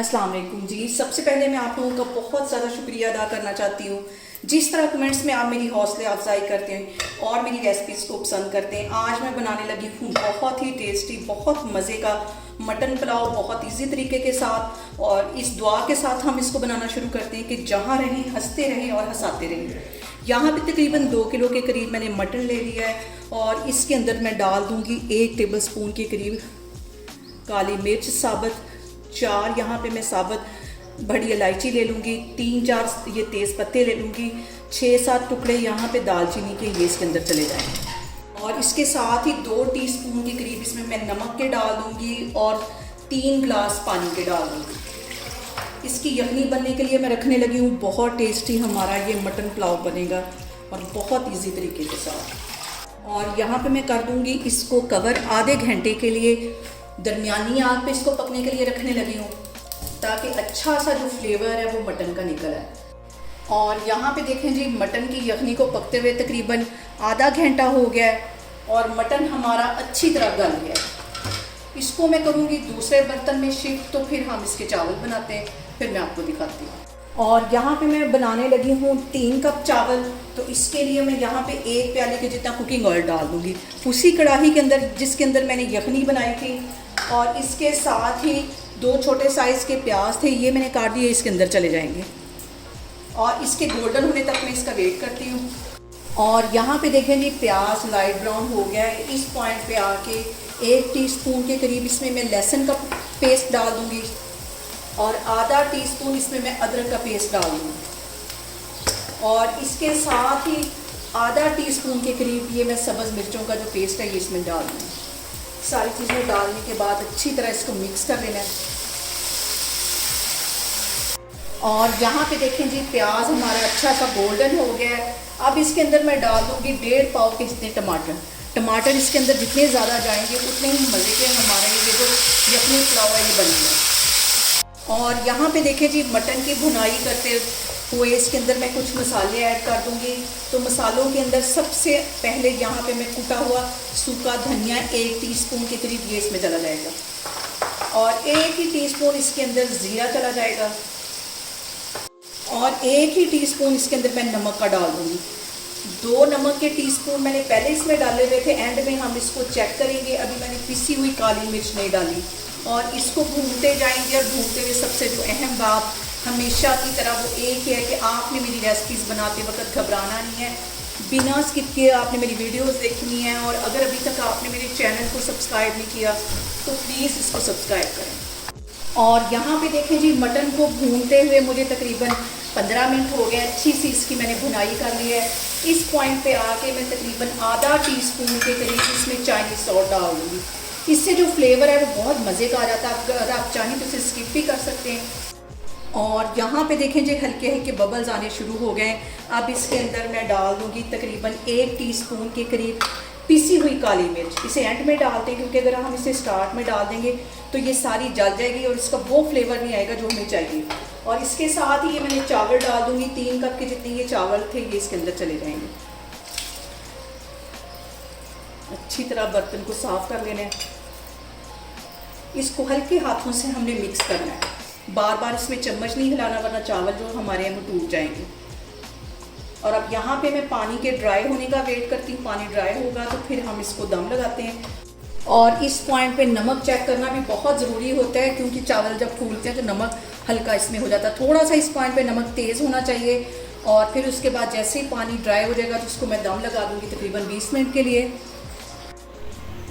अस्सलाम वालेकुम जी। सबसे पहले मैं आप लोगों का बहुत ज़्यादा शुक्रिया अदा करना चाहती हूँ जिस तरह कमेंट्स में आप मेरी हौसले अफजाई करते हैं और मेरी रेसिपीज़ को पसंद करते हैं। आज मैं बनाने लगी हूँ बहुत ही टेस्टी, बहुत मज़े का मटन पुलाव, बहुत इजी तरीके के साथ। और इस दुआ के साथ हम इसको बनाना शुरू करते हैं कि जहाँ रहें हंसते रहें और हंसाते रहें। यहाँ पे तकरीबन 2 किलो के करीब मैंने मटन ले लिया है और इसके अंदर मैं डाल दूँगी 1 टेबलस्पून के करीब काली मिर्च साबुत, 4 यहाँ पे मैं साबुत बड़ी इलायची ले लूँगी, 3-4 ये तेज़ पत्ते ले लूँगी, 6-7 टुकड़े यहाँ पे दालचीनी के ये इसके अंदर चले जाएंगे। और इसके साथ ही 2 टीस्पून के करीब इसमें मैं नमक के डाल दूँगी और 3 गिलास पानी के डाल दूँगी। इसकी यखनी बनने के लिए मैं रखने लगी हूँ। बहुत टेस्टी हमारा ये मटन पुलाव बनेगा और बहुत ईजी तरीके के साथ। और यहाँ पे मैं कर दूँगी इसको कवर आधे घंटे के लिए, दरमियानी आग पे इसको पकने के लिए रखने लगी हूँ ताकि अच्छा सा जो फ्लेवर है वो मटन का निकल आए। और यहाँ पे देखें जी, मटन की यखनी को पकते हुए तकरीबन आधा घंटा हो गया है और मटन हमारा अच्छी तरह गल गया है। इसको मैं करूँगी दूसरे बर्तन में शिफ्ट, तो फिर हम इसके चावल बनाते हैं, फिर मैं आपको दिखाती हूँ। और यहाँ पे मैं बनाने लगी हूँ 3 कप चावल, तो इसके लिए मैं यहाँ पे 1 प्याली के जितना कुकिंग ऑयल डाल दूँगी उसी कढ़ाई के अंदर जिसके अंदर मैंने यखनी बनाई थी। और इसके साथ ही 2 छोटे साइज़ के प्याज थे, ये मैंने काट दिए, इसके अंदर चले जाएंगे। और इसके गोल्डन होने तक मैं इसका वेट करती हूँ। और यहाँ पे देखें जी, प्याज लाइट ब्राउन हो गया है। इस पॉइंट पे आके 1 टीस्पून के करीब इसमें मैं लहसुन का पेस्ट डाल दूँगी और आधा टीस्पून इसमें मैं अदरक का पेस्ट डाल दूँगी। और इसके साथ ही आधा टीस्पून के करीब ये मैं सब्ज़ मिर्चों का जो पेस्ट है ये इसमें डाल दूँगी। सारी चीज़ें डालने के बाद अच्छी तरह इसको मिक्स कर लेना है। और यहाँ पे देखें जी, प्याज हमारा अच्छा सा गोल्डन हो गया है। अब इसके अंदर मैं डाल दूँगी 1.5 पाव के जितने टमाटर इसके अंदर जितने ज़्यादा जाएंगे उतने ही मज़े के हमारे ये जो यखनी पुलाव है ये बनेगा। और यहाँ पे देखें जी, मटन की भुनाई करते हुए इसके अंदर मैं कुछ मसाले ऐड कर दूँगी। तो मसालों के अंदर सबसे पहले यहाँ पे मैं कुटा हुआ सूखा धनिया 1 टीस्पून के करीब ये इसमें चला जाएगा और 1 ही टीस्पून इसके अंदर ज़ीरा चला जाएगा और 1 ही टीस्पून इसके अंदर मैं नमक का डाल दूँगी। 2 नमक के टीस्पून मैंने पहले इसमें डाले हुए थे, एंड में हम इसको चेक करेंगे। अभी मैंने पिसी हुई काली मिर्च नहीं डाली और इसको भूनते जाएंगे। और भूनते हुए सबसे जो अहम बात हमेशा की तरह वो एक ही है कि आपने मेरी रेसिपीज़ बनाते वक्त घबराना नहीं है, बिना स्किप किए आपने मेरी वीडियोस देखनी है। और अगर अभी तक आपने मेरे चैनल को सब्सक्राइब नहीं किया तो प्लीज़ इसको सब्सक्राइब करें। और यहाँ पे देखें जी, मटन को भूनते हुए मुझे तकरीबन 15 मिनट हो गए। अच्छी सी इसकी मैंने भुनाई कर ली है। इस पॉइंट पे आके मैं तकरीबन आधा टीस्पून के करीब इसमें चाइनीज़ सॉल्ट डाल दूँगी। इससे जो फ्लेवर है वो बहुत मज़े का आ जाता है। अगर आप चाहें तो इसे स्किप भी कर सकते हैं। और यहाँ पे देखें जी, हल्के हल्के बबल्स आने शुरू हो गए। अब इसके अंदर मैं डाल दूँगी तकरीबन 1 टीस्पून के करीब पिसी हुई काली मिर्च। इसे एंड में डालते हैं क्योंकि अगर हम इसे स्टार्ट में डाल देंगे तो ये सारी जल जाएगी और इसका वो फ्लेवर नहीं आएगा जो हमें चाहिए। और इसके साथ ही ये मैंने चावल डाल दूँगी, 3 कप के जितने ये चावल थे ये इसके अंदर चले जाएंगे। अच्छी तरह बर्तन को साफ़ कर लेना है। इसको हल्के हाथों से हमने मिक्स करना है, बार बार इसमें चम्मच नहीं हिलाना वरना चावल जो हमारे हैं वो टूट जाएंगे। और अब यहाँ पे मैं पानी के ड्राई होने का वेट करती हूँ। पानी ड्राई होगा तो फिर हम इसको दम लगाते हैं। और इस पॉइंट पे नमक चेक करना भी बहुत ज़रूरी होता है क्योंकि चावल जब फूलते हैं तो नमक हल्का इसमें हो जाता है। थोड़ा सा इस पॉइंट पे नमक तेज़ होना चाहिए। और फिर उसके बाद जैसे ही पानी ड्राई हो जाएगा तो उसको मैं दम लगा दूँगी तकरीबन 20 मिनट के लिए।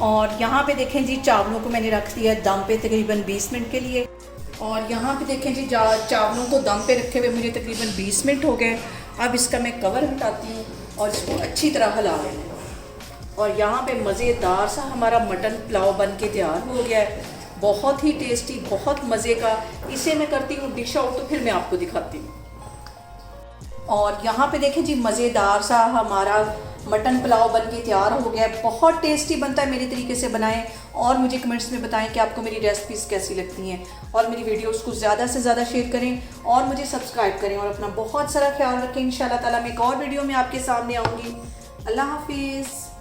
और यहाँ पे देखें जी, चावलों को मैंने रख दिया दम पे तकरीबन 20 मिनट के लिए। और यहाँ पे देखें जी, चावलों को दम पे रखे हुए मुझे तकरीबन 20 मिनट हो गए। अब इसका मैं कवर हटाती हूँ और इसको अच्छी तरह हिला लेना है। और यहाँ पे मज़ेदार सा हमारा मटन पुलाव बन के तैयार हो गया है। बहुत ही टेस्टी, बहुत मज़े का। इसे मैं करती हूँ डिश आउट, तो फिर मैं आपको दिखाती हूँ। और यहाँ पे देखें जी, मज़ेदार सा हमारा मटन पुलाव बन के तैयार हो गया है। बहुत टेस्टी बनता है, मेरे तरीके से बनाएं और मुझे कमेंट्स में बताएं कि आपको मेरी रेसिपीज़ कैसी लगती हैं। और मेरी वीडियोस को ज़्यादा से ज़्यादा शेयर करें और मुझे सब्सक्राइब करें। और अपना बहुत सारा ख्याल रखें। इंशाल्लाह ताला मैं एक और वीडियो में आपके सामने आऊँगी। अल्लाह हाफिज़।